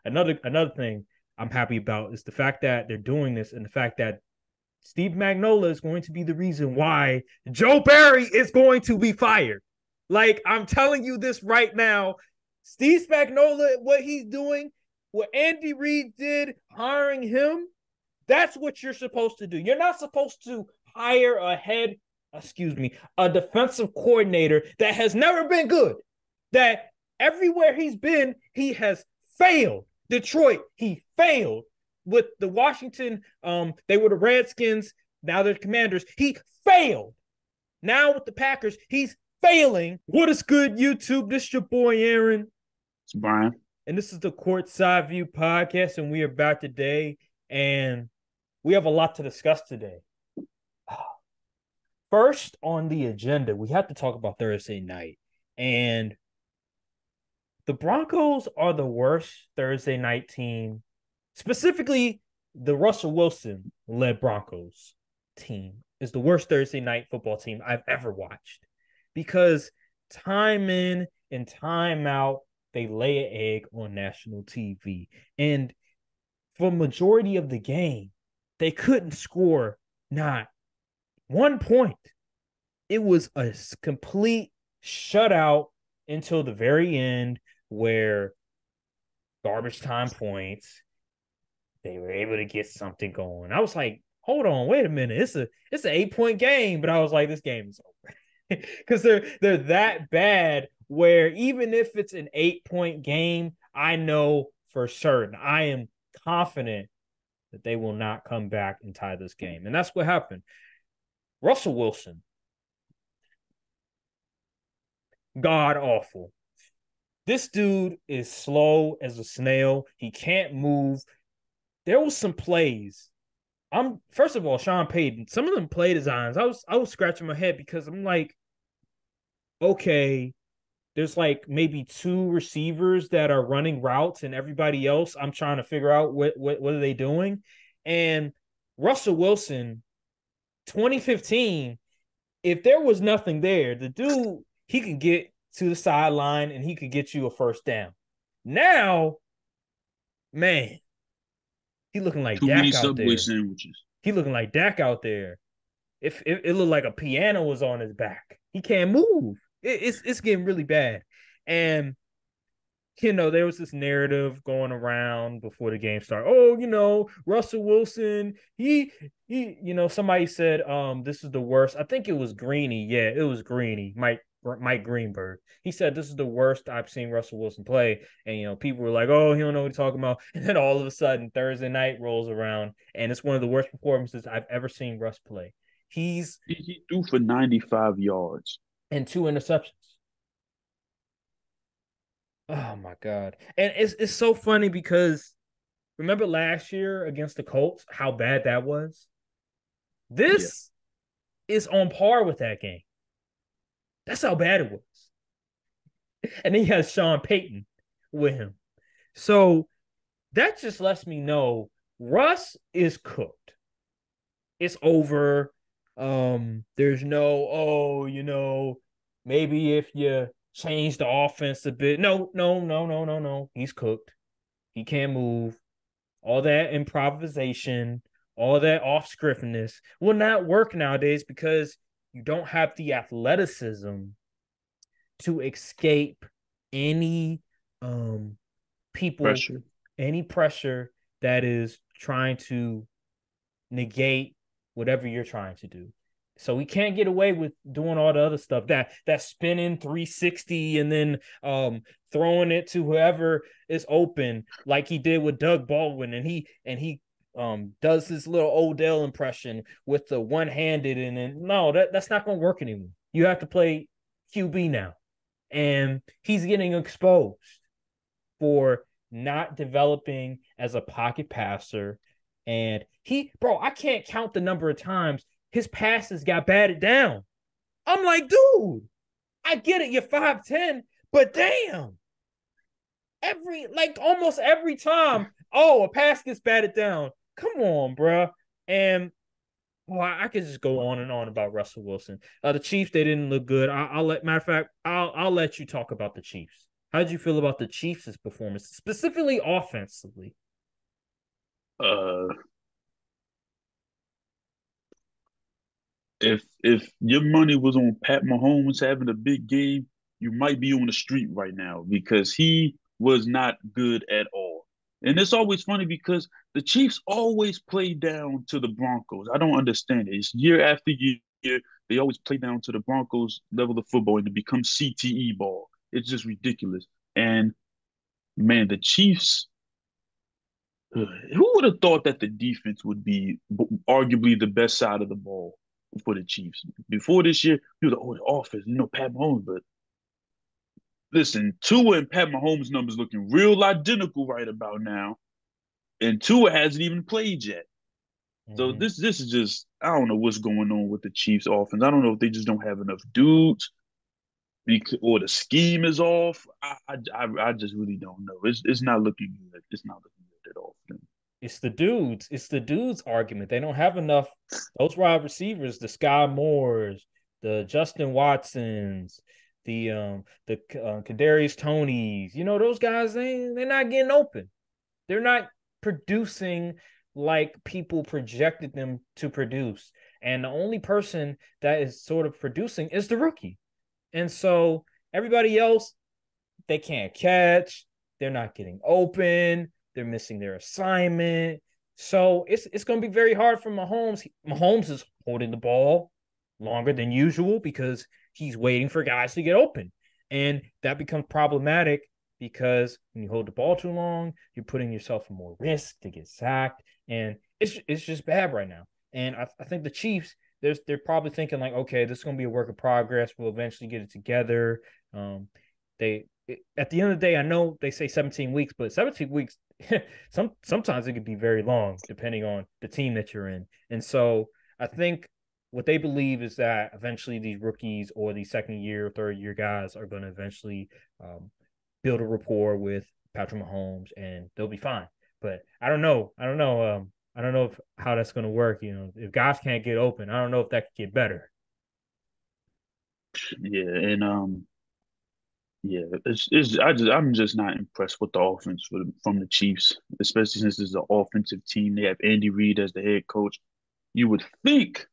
another thing I'm happy about is the fact that they're doing this and the fact that Steve Magnola is going to be the reason why Joe Barry is going to be fired. Like, I'm telling you this right now. Steve Spagnuolo, what he's doing, what Andy Reid did, hiring him, that's what you're supposed to do. You're not supposed to hire a defensive coordinator that has never been good. That everywhere he's been, he has failed. Detroit, he failed. With the Washington, they were the Redskins. Now they're the Commanders. He failed. Now with the Packers, he's failing. What is good, YouTube? This is your boy Aaron. It's Brian. And this is the Courtside View podcast, and we are back today, and we have a lot to discuss today. First on the agenda, we have to talk about Thursday night. And the Broncos are the worst Thursday night team, specifically the Russell Wilson-led Broncos team is the worst Thursday night football team I've ever watched. Because time in and time out, they lay an egg on national TV. And for majority of the game, they couldn't score not 1 point. It was a complete shutout until the very end where garbage time points, they were able to get something going. I was like, hold on, wait a minute. It's an 8-point game. But I was like, this game is over. Because they're that bad where even if it's an 8-point game, I know for certain, I am confident that they will not come back and tie this game. And that's what happened. Russell Wilson, god awful. This dude is slow as a snail. He can't move. There was some plays. First of all, Sean Payton, some of them play designs, I was scratching my head because I'm like, okay, there's like maybe 2 receivers that are running routes and everybody else, I'm trying to figure out what are they doing. And Russell Wilson, 2015, if there was nothing there, the dude, he could get to the sideline and he could get you a first down. Now, man, he looking like Too many Dak out Subway there. sandwiches. He looking like Dak out there. If it looked like a piano was on his back. He can't move. It's getting really bad. And there was this narrative going around before the game started. Oh, Russell Wilson, he somebody said this is the worst. I think it was Greeny. Yeah, it was Greeny. Mike Greenberg. He said this is the worst I've seen Russell Wilson play. And people were like, oh, he don't know what he's talking about. And then all of a sudden Thursday night rolls around and it's one of the worst performances I've ever seen Russ play. He threw for 95 yards and 2 interceptions. Oh my God. And it's so funny because remember last year against the Colts, how bad that was? This is on par with that game. That's how bad it was. And then he has Sean Payton with him. So that just lets me know Russ is cooked. It's over. There's no, maybe if you change the offense a bit. No. He's cooked. He can't move. All that improvisation, all that off-scriptness will not work nowadays because you don't have the athleticism to escape any any pressure that is trying to negate whatever you're trying to do. So we can't get away with doing all the other stuff, that spinning 360 and then throwing it to whoever is open, like he did with Doug Baldwin, and he does this little Odell impression with the one-handed, and then no, that's not going to work anymore. You have to play QB now, and he's getting exposed for not developing as a pocket passer. And I can't count the number of times his passes got batted down. I'm like, dude, I get it, you're 5'10", but damn. Almost every time, a pass gets batted down. Come on, bro. And I could just go on and on about Russell Wilson. The Chiefs, they didn't look good. I'll let you talk about the Chiefs. How did you feel about the Chiefs' performance, specifically offensively? Uh, if your money was on Pat Mahomes having a big game, you might be on the street right now because he was not good at all. And it's always funny because the Chiefs always play down to the Broncos. I don't understand it. It's year after year, they always play down to the Broncos level of football and it becomes CTE ball. It's just ridiculous. And man, the Chiefs, who would have thought that the defense would be arguably the best side of the ball for the Chiefs? Before this year, you were like, oh, the offense, Pat Mahomes. But listen, Tua and Pat Mahomes' numbers looking real identical right about now. And Tua hasn't even played yet. So Mm-hmm. this is just, I don't know what's going on with the Chiefs offense. I don't know if they just don't have enough dudes or the scheme is off. I just really don't know. It's not looking good. It's not looking good at all for them. It's the dudes. It's the dudes argument. They don't have enough. Those wide receivers, the Sky Moores, the Justin Watsons, the Kadarius Tonys. Those guys. They're not getting open. They're not producing like people projected them to produce. And the only person that is sort of producing is the rookie. And so everybody else, they can't catch. They're not getting open. They're missing their assignment. So it's going to be very hard for Mahomes. Mahomes is holding the ball longer than usual because he's waiting for guys to get open. And that becomes problematic because when you hold the ball too long, you're putting yourself in more risk to get sacked. And it's just bad right now. And I think the Chiefs, they're probably thinking like, okay, this is going to be a work of progress. We'll eventually get it together. They at the end of the day, I know they say 17 weeks, but 17 weeks, sometimes it could be very long depending on the team that you're in. And so I think what they believe is that eventually these rookies or these second year, third year guys are going to eventually build a rapport with Patrick Mahomes and they'll be fine. But I don't know. I don't know how that's going to work. If guys can't get open, I don't know if that could get better. Yeah, and yeah, I'm just not impressed with the offense from the Chiefs, especially since it's an offensive team. They have Andy Reid as the head coach. You would think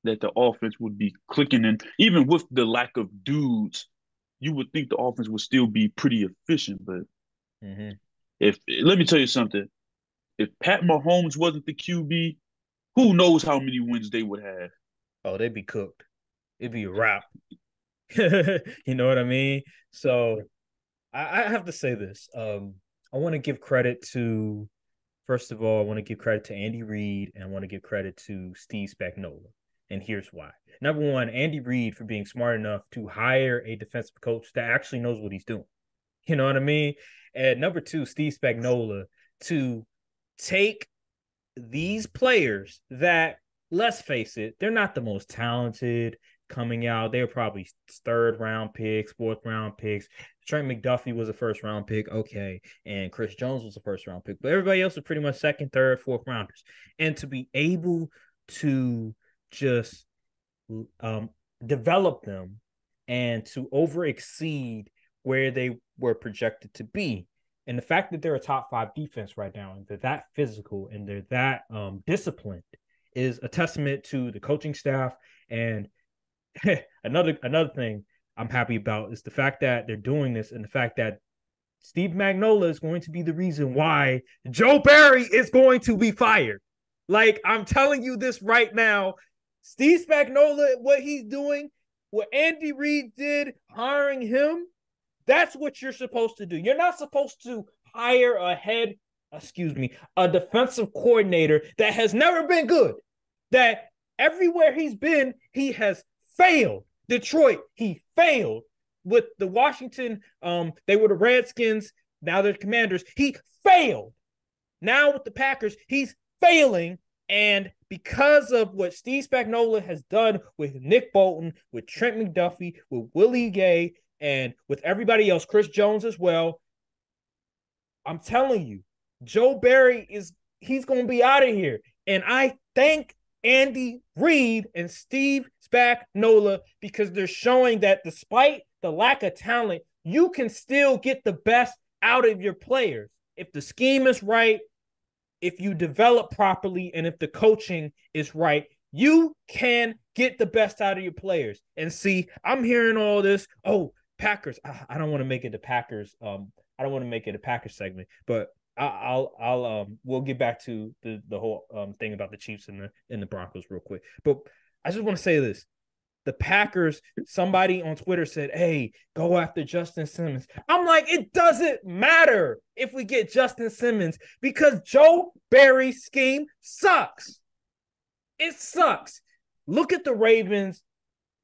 that the offense would be clicking, and even with the lack of dudes, you would think the offense would still be pretty efficient. But Mm-hmm. if let me tell you something, if Pat Mahomes wasn't the QB, who knows how many wins they would have? Oh, they'd be cooked. It'd be a wrap. You know what I mean? So I have to say this. I want to give credit to, first of all, I want to give credit to Andy Reid and I want to give credit to Steve Spagnuolo. And here's why. Number one, Andy Reid for being smart enough to hire a defensive coach that actually knows what he's doing. You know what I mean? And number two, Steve Spagnuolo to take these players that, let's face it, they're not the most talented coming out. They're probably third round picks, fourth round picks. Trent McDuffie was a first round pick, okay, and Chris Jones was a first round pick, but everybody else was pretty much second, third, fourth rounders. And to be able to just um, develop them and to over exceed where they were projected to be. And the fact that they're a top five defense right now and they're that physical and they're that disciplined is a testament to the coaching staff. And another thing I'm happy about is the fact that they're doing this and the fact that Steve Magnola is going to be the reason why Joe Barry is going to be fired. Like, I'm telling you this right now. Steve Spagnuolo, what he's doing, what Andy Reid did, hiring him, that's what you're supposed to do. You're not supposed to hire a defensive coordinator that has never been good, that everywhere he's been, he has failed. Detroit, he failed. With the Washington, they were the Redskins. Now they're the Commanders. He failed. Now with the Packers, he's failing. And because of what Steve Spagnuolo has done with Nick Bolton, with Trent McDuffie, with Willie Gay, and with everybody else, Chris Jones as well, I'm telling you, Joe Barry he's going to be out of here. And I thank Andy Reid and Steve Spagnuolo because they're showing that despite the lack of talent, you can still get the best out of your players. If the scheme is right, if you develop properly, and if the coaching is right, you can get the best out of your players. And see, I'm hearing all this. Oh, Packers. I don't want to make it the Packers. I don't want to make it a Packers segment, but I'll we'll get back to the whole thing about the Chiefs and the Broncos real quick. But I just want to say this: the Packers, somebody on Twitter said, hey, go after Justin Simmons. I'm like, it doesn't matter if we get Justin Simmons because Joe Barry's scheme sucks. It sucks. Look at the Ravens.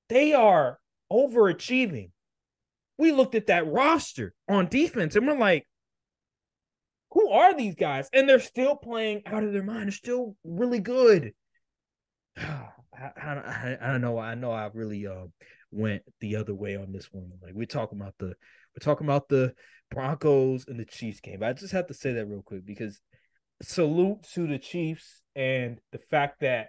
They are overachieving. We looked at that roster on defense and we're like, who are these guys? And they're still playing out of their mind. They're still really good. I don't know. I know I really went the other way on this one. Like we're talking about the Broncos and the Chiefs game. But I just have to say that real quick because salute to the Chiefs and the fact that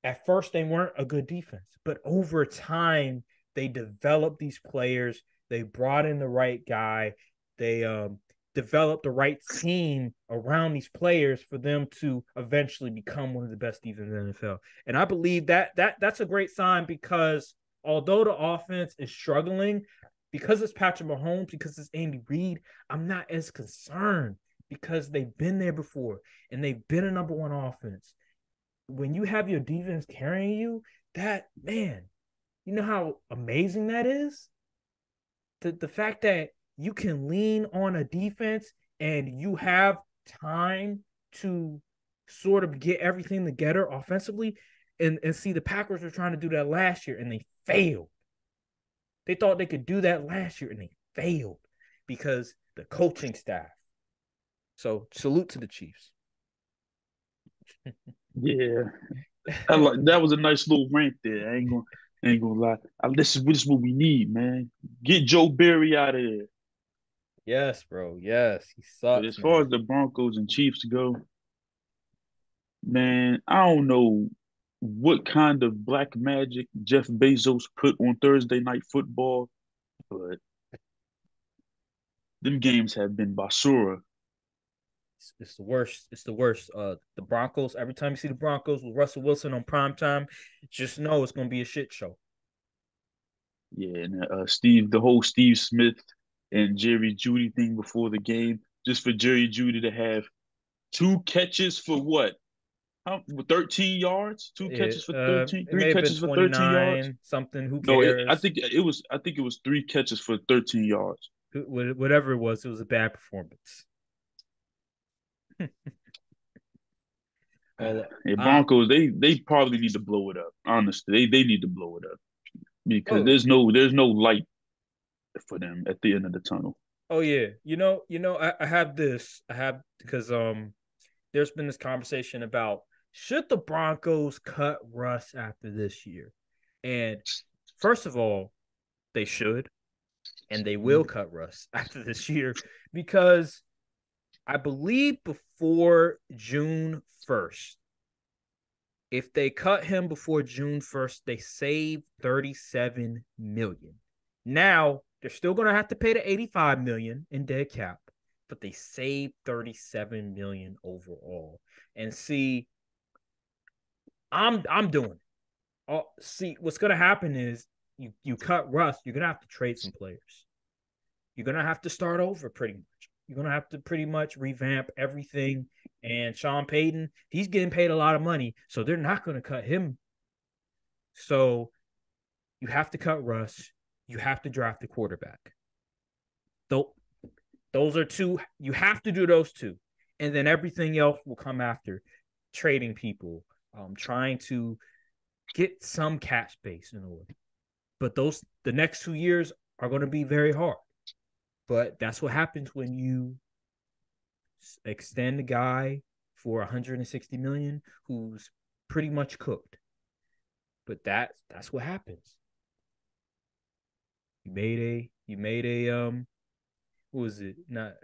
at first they weren't a good defense, but over time they developed these players. They brought in the right guy. They develop the right team around these players for them to eventually become one of the best defenses in the NFL. And I believe that's a great sign because although the offense is struggling, because it's Patrick Mahomes, because it's Andy Reid, I'm not as concerned because they've been there before and they've been a number one offense. When you have your defense carrying you, that, man, you know how amazing that is? The fact that you can lean on a defense and you have time to sort of get everything together offensively. And see, the Packers were trying to do that last year and they failed. They thought they could do that last year and they failed because the coaching staff. So salute to the Chiefs. Yeah, that was a nice little rant there. I ain't gonna lie. This is what we need, man. Get Joe Barry out of here. Yes, bro. Yes, he But sucks, as far as man. the Broncos and Chiefs go, man, I don't know what kind of black magic Jeff Bezos put on Thursday night football, but them games have been basura. It's the worst. It's the worst. The Broncos. Every time you see the Broncos with Russell Wilson on prime time, just know it's gonna be a shit show. Yeah, and the whole Steve Smith and Jerry Judy thing before the game, just for Jerry Judy to have two catches for what? 13 yards? Two catches for 13? It Three may have been catches for 13 yards? 29 something. Who No, I cares? think it was three catches for 13 yards. Whatever it was a bad performance. Well, And Broncos, they probably need to blow it up. Honestly, they need to blow it up because oh there's no light for them at the end of the tunnel. oh yeah. I have this. I have because there's been this conversation about should the Broncos cut Russ after this year? And first of all, they should, and they will cut Russ after this year because I believe before June 1st, if they cut him before June 1st, they save 37 million. Now, they're still going to have to pay the 85 million in dead cap, but they save 37 million overall. And see, I'm doing it. See, what's going to happen is you cut Russ, you're going to have to trade some players. You're going to have to start over pretty much. You're going to have to pretty much revamp everything. And Sean Payton, he's getting paid a lot of money, so they're not going to cut him. So you have to cut Russ. You have to draft a quarterback. Those are two. You have to do those two. And then everything else will come after. Trading people, trying to get some cap space in order. But the next 2 years are going to be very hard. But that's what happens when you extend a guy for 160 million who's pretty much cooked. But that's what happens. You made a what was it? Not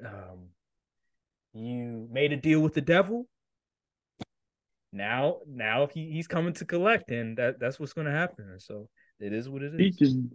you made a deal with the devil. Now he's coming to collect, and that's what's going to happen. So it is what it is. Speaking